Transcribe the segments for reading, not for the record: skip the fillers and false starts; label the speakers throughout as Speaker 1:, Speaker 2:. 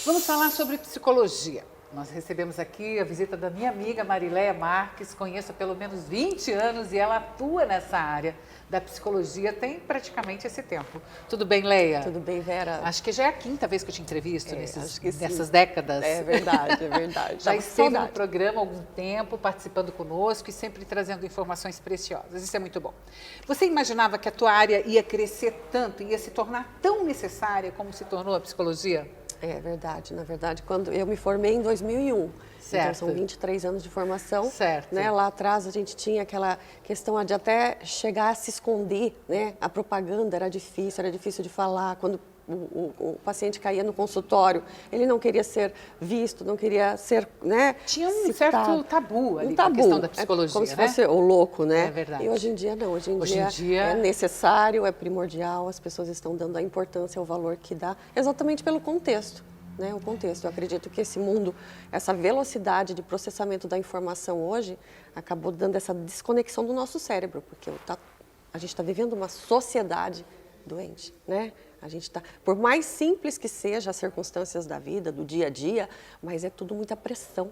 Speaker 1: Vamos falar sobre psicologia. Nós recebemos aqui a visita da minha amiga Marileia Marques, conheço há pelo menos 20 anos e ela atua nessa área da psicologia tem praticamente esse tempo. Tudo bem, Leia?
Speaker 2: Tudo bem, Vera?
Speaker 1: Acho que já é a quinta vez que eu te entrevisto nessas
Speaker 2: sim.
Speaker 1: décadas.
Speaker 2: É verdade, é verdade.
Speaker 1: Já esteve no programa há algum tempo, participando conosco e sempre trazendo informações preciosas. Isso é muito bom. Você imaginava que a tua área ia crescer tanto, ia se tornar tão necessária como se tornou a psicologia?
Speaker 2: É verdade. Na verdade, quando eu me formei em 2001,
Speaker 1: certo.
Speaker 2: Então são 23 anos de formação.
Speaker 1: Certo.
Speaker 2: Né? Lá atrás a gente tinha aquela questão de até chegar a se esconder, né? A propaganda era difícil de falar. Quando o paciente caía no consultório, ele não queria ser visto, não queria ser, né?
Speaker 1: Tinha um
Speaker 2: citado.
Speaker 1: certo tabu ali
Speaker 2: com a
Speaker 1: questão da psicologia,
Speaker 2: como se fosse o louco, né?
Speaker 1: É verdade.
Speaker 2: E hoje em dia não, hoje em dia é necessário, é primordial, as pessoas estão dando a importância, o valor que dá, exatamente pelo contexto. Né, o contexto. Eu acredito que esse mundo, essa velocidade de processamento da informação hoje, acabou dando essa desconexão do nosso cérebro, porque a gente está vivendo uma sociedade doente, né? A gente está, por mais simples que sejam as circunstâncias da vida, do dia a dia, mas é tudo muita pressão.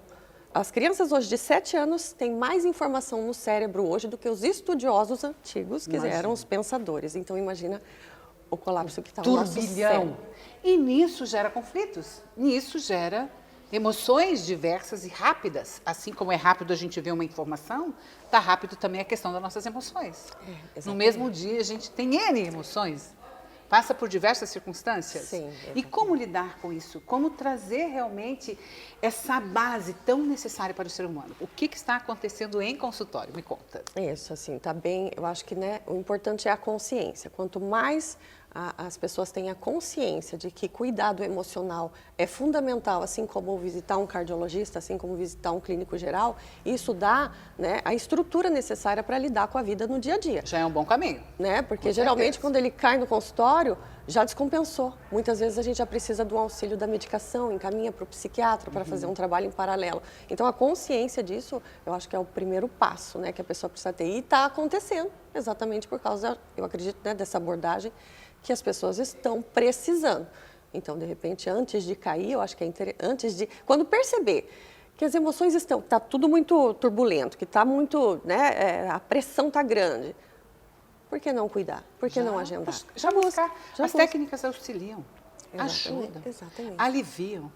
Speaker 2: As crianças hoje de 7 anos têm mais informação no cérebro hoje do que os estudiosos antigos, que eram os pensadores. Então, imagina o colapso que está no nosso cérebro.
Speaker 1: E nisso gera conflitos, nisso gera emoções diversas e rápidas. Assim como é rápido a gente ver uma informação, está rápido também a questão das nossas emoções. No mesmo dia a gente tem N emoções, passa por diversas circunstâncias.
Speaker 2: Sim,
Speaker 1: e como lidar com isso? Como trazer realmente essa base tão necessária para o ser humano? O que está acontecendo em consultório? Me conta.
Speaker 2: Isso, assim, tá bem. Eu acho que, né, o importante é a consciência. Quanto mais as pessoas têm a consciência de que cuidado emocional é fundamental, assim como visitar um cardiologista, assim como visitar um clínico geral, isso dá, né, a estrutura necessária para lidar com a vida no dia a dia.
Speaker 1: Já é um bom caminho.
Speaker 2: Né? Porque geralmente quando ele cai no consultório, já descompensou. Muitas vezes a gente já precisa do auxílio da medicação, encaminha para o psiquiatra para fazer um trabalho em paralelo. Então a consciência disso, eu acho que é o primeiro passo, né, que a pessoa precisa ter. E está acontecendo exatamente por causa, eu acredito, né, dessa abordagem que as pessoas estão precisando. Então, de repente, antes de cair, eu acho que é interessante, quando perceber que as emoções está tudo muito turbulento, que está muito, né, a pressão está grande, por que não cuidar? Por que não agendar?
Speaker 1: Já buscar. As técnicas auxiliam, ajudam, aliviam.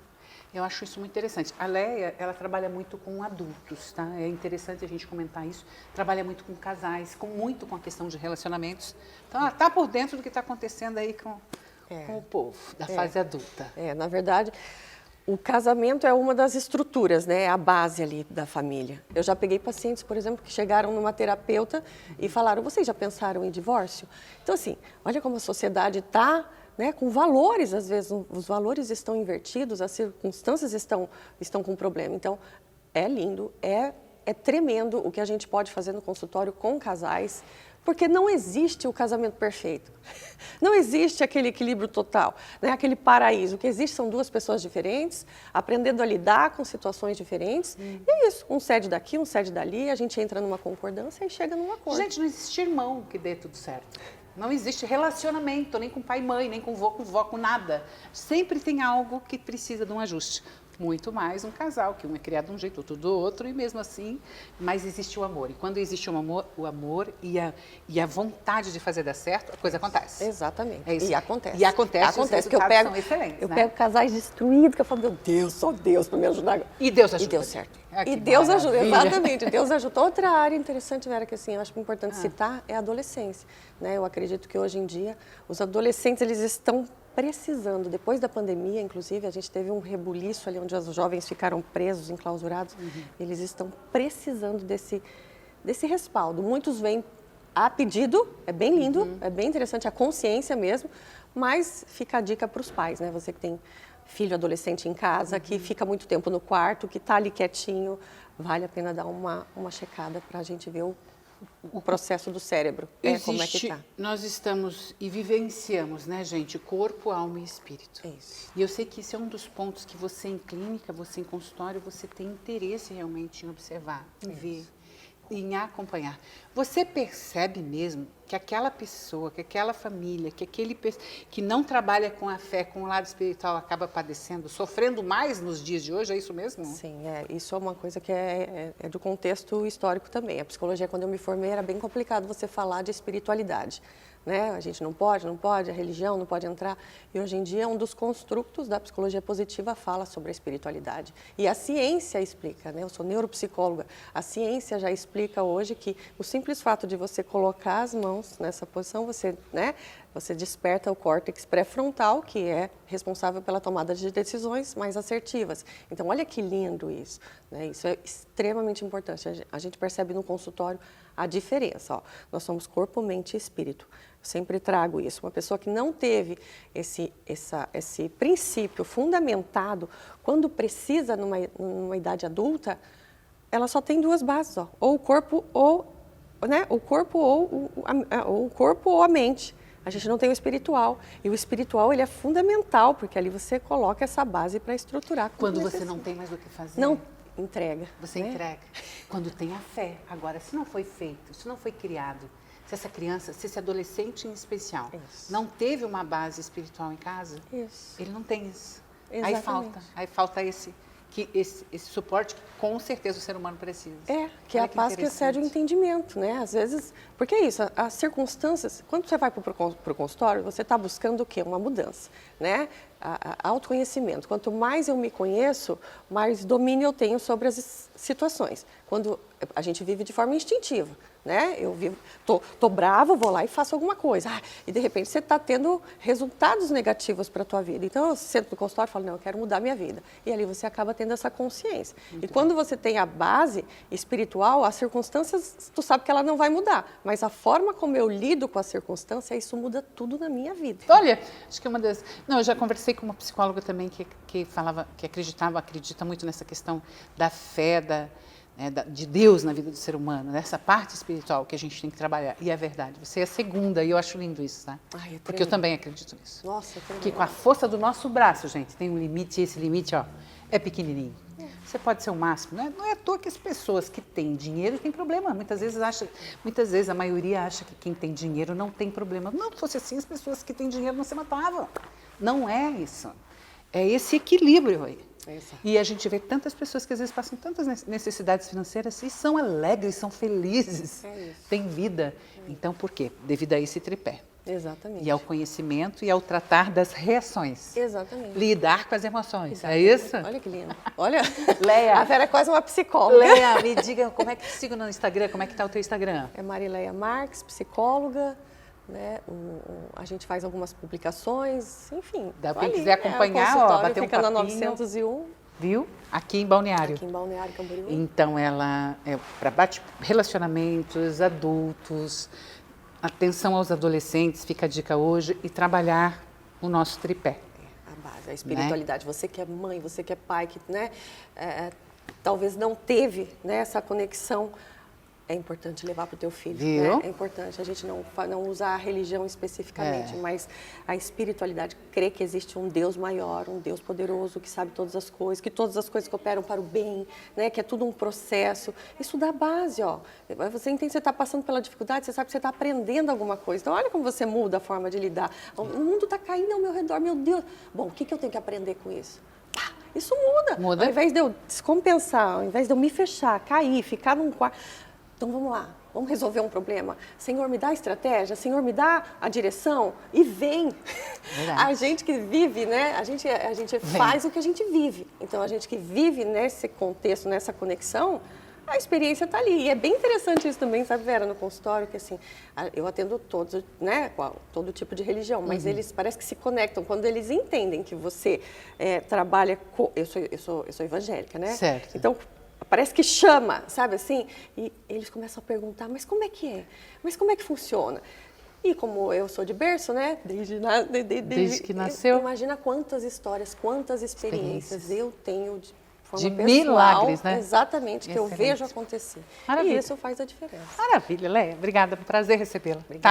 Speaker 1: Eu acho isso muito interessante. A Leia, ela trabalha muito com adultos, tá? É interessante a gente comentar isso. Trabalha muito com casais, muito com a questão de relacionamentos. Então, ela está por dentro do que está acontecendo aí com o povo, da fase adulta.
Speaker 2: Na verdade, o casamento é uma das estruturas, né? É a base ali da família. Eu já peguei pacientes, por exemplo, que chegaram numa terapeuta e falaram, vocês já pensaram em divórcio? Então, assim, olha como a sociedade está... Né, com valores, às vezes, os valores estão invertidos, as circunstâncias estão com problema. Então, é lindo, é tremendo o que a gente pode fazer no consultório com casais, porque não existe o casamento perfeito. Não existe aquele equilíbrio total, né, aquele paraíso. O que existe são duas pessoas diferentes, aprendendo a lidar com situações diferentes. E é isso, um cede daqui, um cede dali, a gente entra numa concordância e chega num acordo.
Speaker 1: Gente, não existe irmão que dê tudo certo. Não existe relacionamento, nem com pai e mãe, nem com vó, com nada. Sempre tem algo que precisa de um ajuste. Muito mais um casal, que um é criado de um jeito, outro do outro, e mesmo assim, mas existe o amor. E quando existe o amor e a vontade de fazer dar certo, a coisa acontece.
Speaker 2: Exatamente.
Speaker 1: É isso.
Speaker 2: E acontece.
Speaker 1: E acontece, os resultados são excelentes.
Speaker 2: Eu pego casais destruídos, que eu falo, meu Deus, só Deus para me ajudar.
Speaker 1: E Deus ajuda.
Speaker 2: E deu certo. E Deus ajuda, exatamente. Deus ajuda. Outra área interessante, Vera, que assim, eu acho importante citar, é a adolescência. Né? Eu acredito que hoje em dia, os adolescentes, eles estão precisando, depois da pandemia, inclusive, a gente teve um rebuliço ali onde os jovens ficaram presos, enclausurados, eles estão precisando desse respaldo. Muitos vêm a pedido, é bem lindo, é bem interessante, a consciência mesmo, mas fica a dica para os pais, né? Você que tem filho adolescente em casa, que fica muito tempo no quarto, que está ali quietinho, vale a pena dar uma checada para a gente ver o processo do cérebro, como é que está.
Speaker 1: Nós estamos e vivenciamos, né, gente, corpo, alma e espírito.
Speaker 2: Isso.
Speaker 1: E eu sei que isso é um dos pontos que você em clínica, você em consultório, você tem interesse realmente em observar, em ver em acompanhar. Você percebe mesmo que aquela pessoa, que aquela família, que não trabalha com a fé, com o lado espiritual, acaba padecendo, sofrendo mais nos dias de hoje, é isso mesmo?
Speaker 2: Sim, isso é uma coisa que é do contexto histórico também. A psicologia, quando eu me formei, era bem complicado você falar de espiritualidade. Né? A gente não pode, a religião não pode entrar. E hoje em dia, um dos construtos da psicologia positiva fala sobre a espiritualidade. E a ciência explica, né? Eu sou neuropsicóloga, a ciência já explica hoje que o simples fato de você colocar as mãos nessa posição, você desperta o córtex pré-frontal, que é responsável pela tomada de decisões mais assertivas. Então, olha que lindo isso, né? Isso é extremamente importante. A gente percebe no consultório a diferença. Ó. Nós somos corpo, mente e espírito. Eu sempre trago isso. Uma pessoa que não teve esse princípio fundamentado, quando precisa numa idade adulta, ela só tem duas bases, ó. Ou o corpo ou, né? O corpo ou a mente. A gente não tem o espiritual. E o espiritual, ele é fundamental, porque ali você coloca essa base para estruturar.
Speaker 1: Quando você não tem mais o que fazer.
Speaker 2: Não entrega.
Speaker 1: Você entrega. Quando tem a fé. Agora, se não foi feito, se não foi criado, se essa criança, se esse adolescente em especial, não teve uma base espiritual em casa, ele não tem isso.
Speaker 2: Exatamente.
Speaker 1: Aí falta esse suporte que com certeza o ser humano precisa.
Speaker 2: Que é a paz que excede o entendimento, né? Às vezes, porque é isso, as circunstâncias, quando você vai para o consultório, você está buscando o quê? Uma mudança, né? Autoconhecimento. Quanto mais eu me conheço, mais domínio eu tenho sobre as situações. Quando a gente vive de forma instintiva, né? Eu tô brava, vou lá e faço alguma coisa. E de repente você está tendo resultados negativos para a tua vida. Então eu sento no consultório e falo, não, eu quero mudar minha vida. E ali você acaba tendo essa consciência. Muito bom. Quando você tem a base espiritual, as circunstâncias, tu sabe que ela não vai mudar. Mas a forma como eu lido com a circunstância, isso muda tudo na minha vida.
Speaker 1: Olha, acho que uma das... Não, eu já conversei com uma psicóloga também que falava, que acredita muito nessa questão da fé, de Deus na vida do ser humano, nessa parte espiritual que a gente tem que trabalhar. E é verdade, você é a segunda, e eu acho lindo isso, tá? Porque eu também acredito nisso.
Speaker 2: Nossa,
Speaker 1: que com a força do nosso braço, gente, tem um limite, e esse limite, ó, é pequenininho. Você pode ser o máximo, não é à toa que as pessoas que têm dinheiro têm problema. Muitas vezes a maioria acha que quem tem dinheiro não tem problema. Não fosse assim, as pessoas que têm dinheiro não se matavam. Não é isso. É esse equilíbrio aí. E a gente vê tantas pessoas que às vezes passam tantas necessidades financeiras e são alegres, são felizes, têm vida. Então, por quê? Devido a esse tripé.
Speaker 2: Exatamente.
Speaker 1: E ao conhecimento e ao tratar das reações.
Speaker 2: Exatamente.
Speaker 1: Lidar com as emoções.
Speaker 2: Exatamente.
Speaker 1: É isso?
Speaker 2: Olha que lindo. Olha,
Speaker 1: Leia.
Speaker 2: A Vera é quase uma psicóloga.
Speaker 1: Leia, me diga como é que te sigo no Instagram, como é que está o teu Instagram?
Speaker 2: É Marileia Marques, psicóloga. Né? A gente faz algumas publicações, enfim.
Speaker 1: Quem quiser acompanhar, bater um
Speaker 2: fica
Speaker 1: papinho.
Speaker 2: Na 901.
Speaker 1: Viu? Aqui em Balneário.
Speaker 2: Aqui em Balneário Camboriú.
Speaker 1: Então, ela é para relacionamentos, adultos, atenção aos adolescentes, fica a dica hoje, e trabalhar o nosso tripé.
Speaker 2: A base, a espiritualidade. Né? Você que é mãe, você que é pai, que talvez não teve, né, essa conexão. É importante levar para o teu filho.
Speaker 1: Viu?
Speaker 2: Né? É importante a gente não usar a religião especificamente, mas a espiritualidade, crer que existe um Deus maior, um Deus poderoso, que sabe todas as coisas, que todas as coisas cooperam para o bem, né? Que é tudo um processo. Isso dá base, ó. Você entende que você está passando pela dificuldade, você sabe que você está aprendendo alguma coisa. Então, olha como você muda a forma de lidar. O mundo está caindo ao meu redor, meu Deus. Bom, o que eu tenho que aprender com isso? Isso muda. Ao invés de eu descompensar, ao invés de eu me fechar, cair, ficar num quarto... Então, vamos lá, vamos resolver um problema. Senhor, me dá a estratégia, Senhor, me dá a direção e vem. Verdade. A gente que vive, né? A gente faz o que a gente vive. Então, a gente que vive nesse contexto, nessa conexão, a experiência está ali. E é bem interessante isso também, sabe, Vera, no consultório, que assim, eu atendo todos, né, todo tipo de religião, mas eles parece que se conectam. Quando eles entendem que você trabalha com... Eu sou evangélica, né?
Speaker 1: Certo.
Speaker 2: Então, parece que chama, sabe assim? E eles começam a perguntar, mas como é que é? Mas como é que funciona? E como eu sou de berço, né? Desde
Speaker 1: que nasceu.
Speaker 2: Imagina quantas histórias, quantas experiências eu tenho de forma
Speaker 1: de
Speaker 2: pessoal,
Speaker 1: milagres, né?
Speaker 2: Exatamente, que eu vejo acontecer.
Speaker 1: Maravilha.
Speaker 2: E isso faz a diferença.
Speaker 1: Maravilha, Leia. Obrigada, um prazer recebê-la.